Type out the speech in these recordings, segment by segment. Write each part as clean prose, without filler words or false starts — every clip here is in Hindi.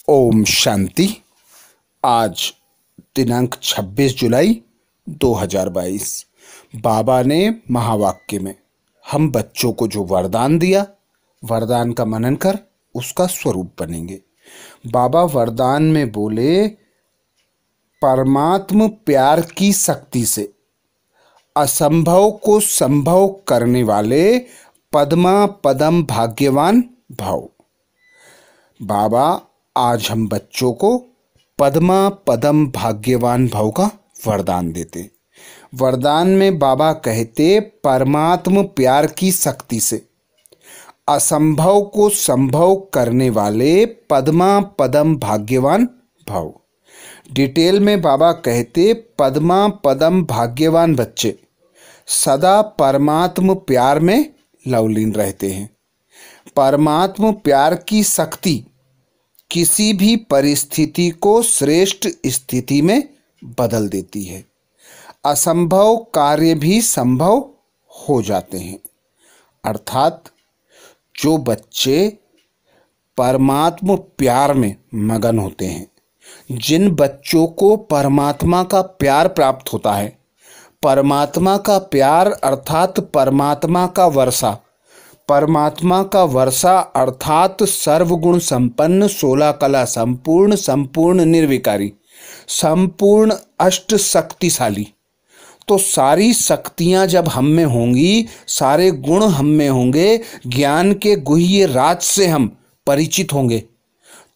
ओम शांति। आज दिनांक 26 जुलाई 2022। बाबा ने महावाक्य में हम बच्चों को जो वरदान दिया, वरदान का मनन कर उसका स्वरूप बनेंगे। बाबा वरदान में बोले, परमात्म प्यार की शक्ति से असंभव को संभव करने वाले पद्मा पदम भाग्यवान भव। बाबा आज हम बच्चों को पद्मा पदम भाग्यवान भव का वरदान देते। वरदान में बाबा कहते, परमात्म प्यार की शक्ति से असंभव को संभव करने वाले पद्मा पदम भाग्यवान भव। डिटेल में बाबा कहते, पद्मा पदम भाग्यवान बच्चे सदा परमात्म प्यार में लवलीन रहते हैं। परमात्म प्यार की शक्ति किसी भी परिस्थिति को श्रेष्ठ स्थिति में बदल देती है। असंभव कार्य भी संभव हो जाते हैं। अर्थात जो बच्चे परमात्म प्यार में मगन होते हैं, जिन बच्चों को परमात्मा का प्यार प्राप्त होता है, परमात्मा का प्यार अर्थात परमात्मा का वर्षा, परमात्मा का वर्षा अर्थात सर्वगुण संपन्न, 16 कला संपूर्ण, संपूर्ण निर्विकारी, संपूर्ण अष्ट शक्तिशाली। तो सारी शक्तियां जब हम में होंगी, सारे गुण हम में होंगे, ज्ञान के गुह्य राज से हम परिचित होंगे,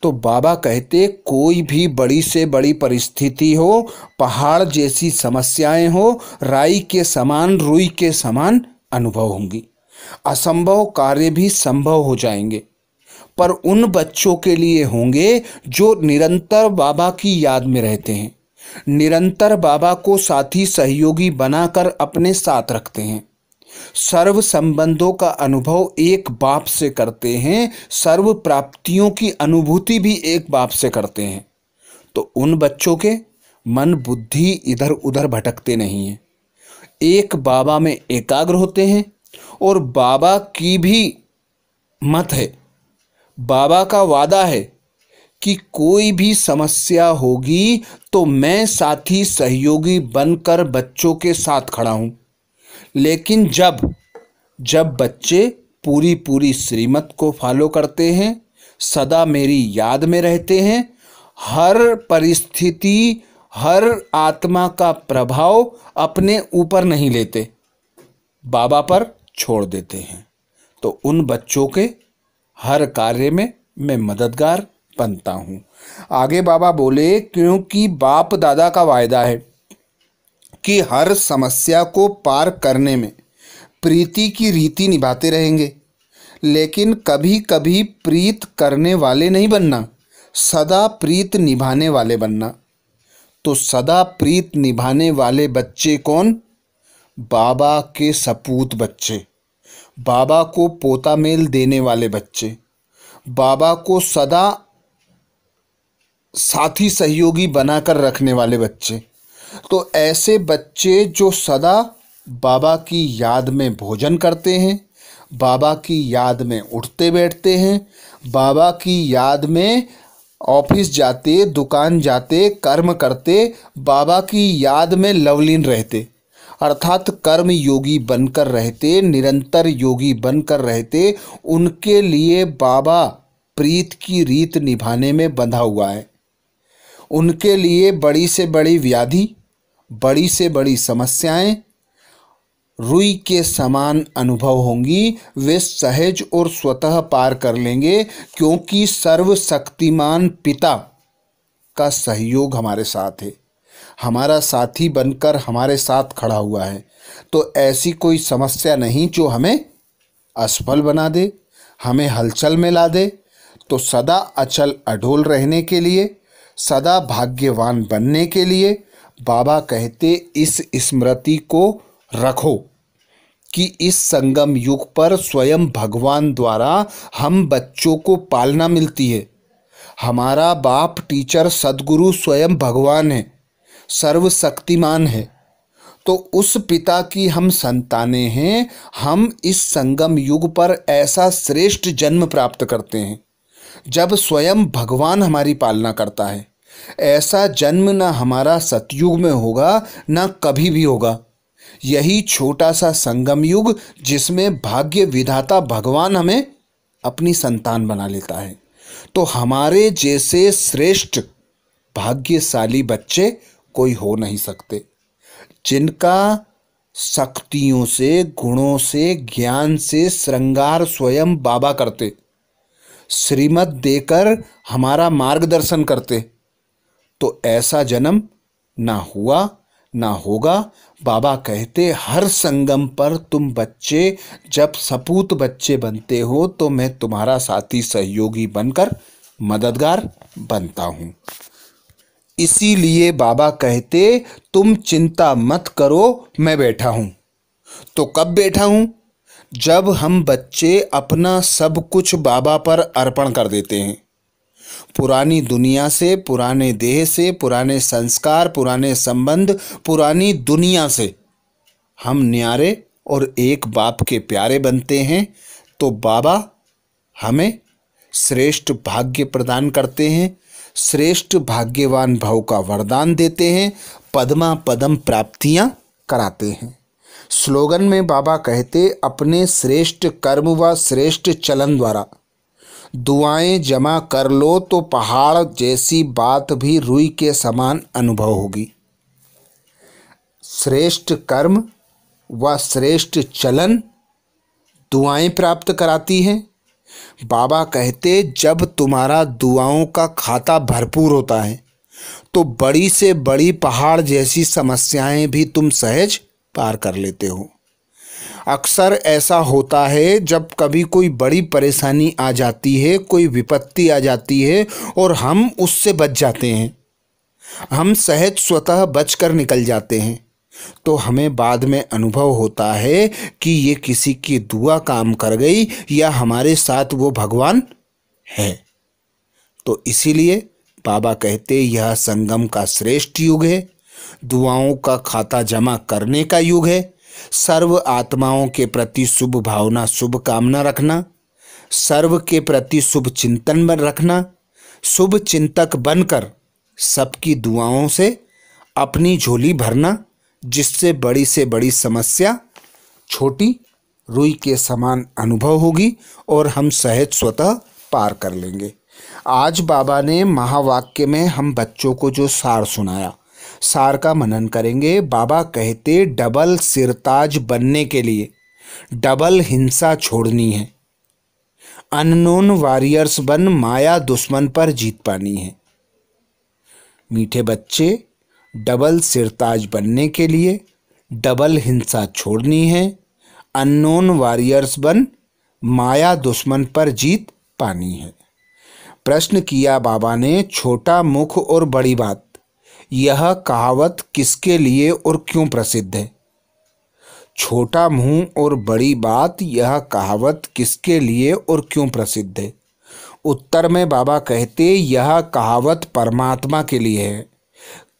तो बाबा कहते, कोई भी बड़ी से बड़ी परिस्थिति हो, पहाड़ जैसी समस्याएं हो, राई के समान, रुई के समान अनुभव होंगी। असंभव कार्य भी संभव हो जाएंगे। पर उन बच्चों के लिए होंगे जो निरंतर बाबा की याद में रहते हैं, निरंतर बाबा को साथी सहयोगी बनाकर अपने साथ रखते हैं, सर्व संबंधों का अनुभव एक बाप से करते हैं, सर्व प्राप्तियों की अनुभूति भी एक बाप से करते हैं। तो उन बच्चों के मन बुद्धि इधर उधर भटकते नहीं हैं, एक बाबा में एकाग्र होते हैं। और बाबा की भी मत है, बाबा का वादा है कि कोई भी समस्या होगी तो मैं साथी सहयोगी बनकर बच्चों के साथ खड़ा हूं। लेकिन जब बच्चे पूरी श्रीमत को फॉलो करते हैं, सदा मेरी याद में रहते हैं, हर परिस्थिति, हर आत्मा का प्रभाव अपने ऊपर नहीं लेते, बाबा पर छोड़ देते हैं, तो उन बच्चों के हर कार्य में मैं मददगार बनता हूं। आगे बाबा बोले, क्योंकि बाप दादा का वायदा है कि हर समस्या को पार करने में प्रीति की रीति निभाते रहेंगे, लेकिन कभी कभी प्रीत करने वाले नहीं बनना, सदा प्रीत निभाने वाले बनना। तो सदा प्रीत निभाने वाले बच्चे कौन? बाबा के सपूत बच्चे, बाबा को पोता मेल देने वाले बच्चे, बाबा को सदा साथी सहयोगी बनाकर रखने वाले बच्चे। तो ऐसे बच्चे जो सदा बाबा की याद में भोजन करते हैं, बाबा की याद में उठते बैठते हैं, बाबा की याद में ऑफिस जाते, दुकान जाते, कर्म करते, बाबा की याद में लवलीन रहते, अर्थात कर्म योगी बनकर रहते, निरंतर योगी बनकर रहते, उनके लिए बाबा प्रीत की रीत निभाने में बंधा हुआ है। उनके लिए बड़ी से बड़ी व्याधि, बड़ी से बड़ी समस्याएं रुई के समान अनुभव होंगी, वे सहज और स्वतः पार कर लेंगे, क्योंकि सर्वशक्तिमान पिता का सहयोग हमारे साथ है, हमारा साथी बनकर हमारे साथ खड़ा हुआ है। तो ऐसी कोई समस्या नहीं जो हमें असफल बना दे, हमें हलचल में ला दे। तो सदा अचल अडोल रहने के लिए, सदा भाग्यवान बनने के लिए बाबा कहते, इस स्मृति को रखो कि इस संगम युग पर स्वयं भगवान द्वारा हम बच्चों को पालना मिलती है। हमारा बाप टीचर सद्गुरु स्वयं भगवान है, सर्वशक्तिमान है। तो उस पिता की हम संतानें हैं। हम इस संगम युग पर ऐसा श्रेष्ठ जन्म प्राप्त करते हैं जब स्वयं भगवान हमारी पालना करता है। ऐसा जन्म न हमारा सतयुग में होगा न कभी भी होगा। यही छोटा सा संगम युग जिसमें भाग्य विधाता भगवान हमें अपनी संतान बना लेता है। तो हमारे जैसे श्रेष्ठ भाग्यशाली बच्चे कोई हो नहीं सकते, जिनका शक्तियों से, गुणों से, ज्ञान से श्रृंगार स्वयं बाबा करते, श्रीमत देकर हमारा मार्गदर्शन करते। तो ऐसा जन्म ना हुआ ना होगा। बाबा कहते हर संगम पर तुम बच्चे जब सपूत बच्चे बनते हो तो मैं तुम्हारा साथी सहयोगी बनकर मददगार बनता हूँ। इसीलिए बाबा कहते तुम चिंता मत करो, मैं बैठा हूँ। तो कब बैठा हूँ? जब हम बच्चे अपना सब कुछ बाबा पर अर्पण कर देते हैं। पुरानी दुनिया से, पुराने देह से, पुराने संस्कार, पुराने संबंध, पुरानी दुनिया से हम न्यारे और एक बाप के प्यारे बनते हैं। तो बाबा हमें श्रेष्ठ भाग्य प्रदान करते हैं, श्रेष्ठ भाग्यवान भव का वरदान देते हैं, पद्मा पदम प्राप्तियां कराते हैं। स्लोगन में बाबा कहते अपने श्रेष्ठ कर्म व श्रेष्ठ चलन द्वारा दुआएं जमा कर लो तो पहाड़ जैसी बात भी रुई के समान अनुभव होगी। श्रेष्ठ कर्म व श्रेष्ठ चलन दुआएं प्राप्त कराती हैं। बाबा कहते जब तुम्हारा दुआओं का खाता भरपूर होता है तो बड़ी से बड़ी पहाड़ जैसी समस्याएं भी तुम सहज पार कर लेते हो। अक्सर ऐसा होता है जब कभी कोई बड़ी परेशानी आ जाती है, कोई विपत्ति आ जाती है और हम उससे बच जाते हैं, हम सहज स्वतः बचकर निकल जाते हैं, तो हमें बाद में अनुभव होता है कि ये किसी की दुआ काम कर गई या हमारे साथ वो भगवान है। तो इसीलिए बाबा कहते यह संगम का श्रेष्ठ युग है, दुआओं का खाता जमा करने का युग है। सर्व आत्माओं के प्रति शुभ भावना, शुभ कामना रखना, सर्व के प्रति शुभ चिंतन में रखना, शुभ चिंतक बनकर सबकी दुआओं से अपनी झोली भरना, जिससे बड़ी से बड़ी समस्या छोटी रुई के समान अनुभव होगी और हम सहज स्वतः पार कर लेंगे। आज बाबा ने महावाक्य में हम बच्चों को जो सार सुनाया, सार का मनन करेंगे। बाबा कहते डबल सिरताज बनने के लिए डबल हिंसा छोड़नी है, अननोन वॉरियर्स बन माया दुश्मन पर जीत पानी है। मीठे बच्चे, डबल सिरताज बनने के लिए डबल हिंसा छोड़नी है, अननोन वॉरियर्स बन माया दुश्मन पर जीत पानी है। प्रश्न किया बाबा ने, छोटा मुख और बड़ी बात, यह कहावत किसके लिए और क्यों प्रसिद्ध है? छोटा मुंह और बड़ी बात, यह कहावत किसके लिए और क्यों प्रसिद्ध है? उत्तर में बाबा कहते यह कहावत परमात्मा के लिए है।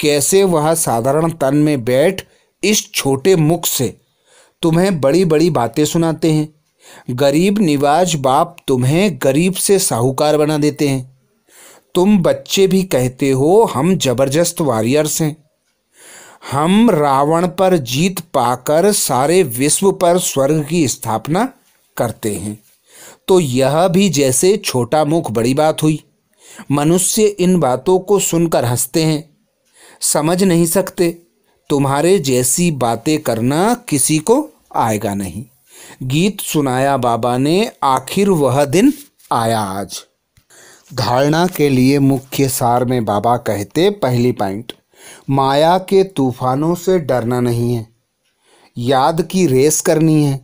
कैसे वह साधारण तन में बैठ इस छोटे मुख से तुम्हें बड़ी बड़ी बातें सुनाते हैं। गरीब निवाज बाप तुम्हें गरीब से साहूकार बना देते हैं। तुम बच्चे भी कहते हो हम जबरदस्त वॉरियर्स हैं, हम रावण पर जीत पाकर सारे विश्व पर स्वर्ग की स्थापना करते हैं। तो यह भी जैसे छोटा मुख बड़ी बात हुई। मनुष्य इन बातों को सुनकर हंसते हैं, समझ नहीं सकते। तुम्हारे जैसी बातें करना किसी को आएगा नहीं। गीत सुनाया बाबा ने, आखिर वह दिन आया आज। धारणा के लिए मुख्य सार में बाबा कहते पहली पॉइंट, माया के तूफानों से डरना नहीं है, याद की रेस करनी है,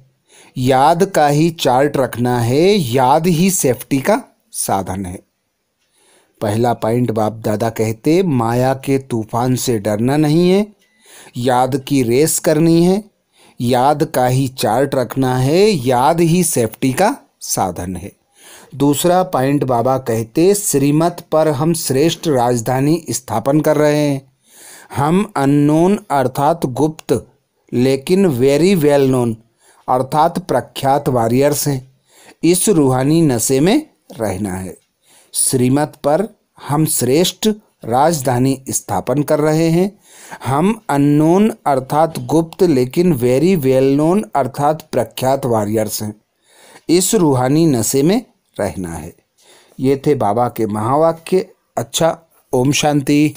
याद का ही चार्ट रखना है, याद ही सेफ्टी का साधन है। पहला पॉइंट बाप दादा कहते माया के तूफान से डरना नहीं है, याद की रेस करनी है, याद का ही चार्ट रखना है, याद ही सेफ्टी का साधन है। दूसरा पॉइंट बाबा कहते श्रीमत पर हम श्रेष्ठ राजधानी स्थापन कर रहे हैं। हम अननोन अर्थात गुप्त लेकिन वेरी वेल नोन अर्थात प्रख्यात वॉरियर्स हैं। इस रूहानी नशे में रहना है। श्रीमत पर हम श्रेष्ठ राजधानी स्थापन कर रहे हैं। हम अननोन अर्थात गुप्त लेकिन वेरी वेल नोन अर्थात प्रख्यात वॉरियर्स हैं। इस रूहानी नशे में रहना है। ये थे बाबा के महावाक्य। अच्छा, ओम शांति।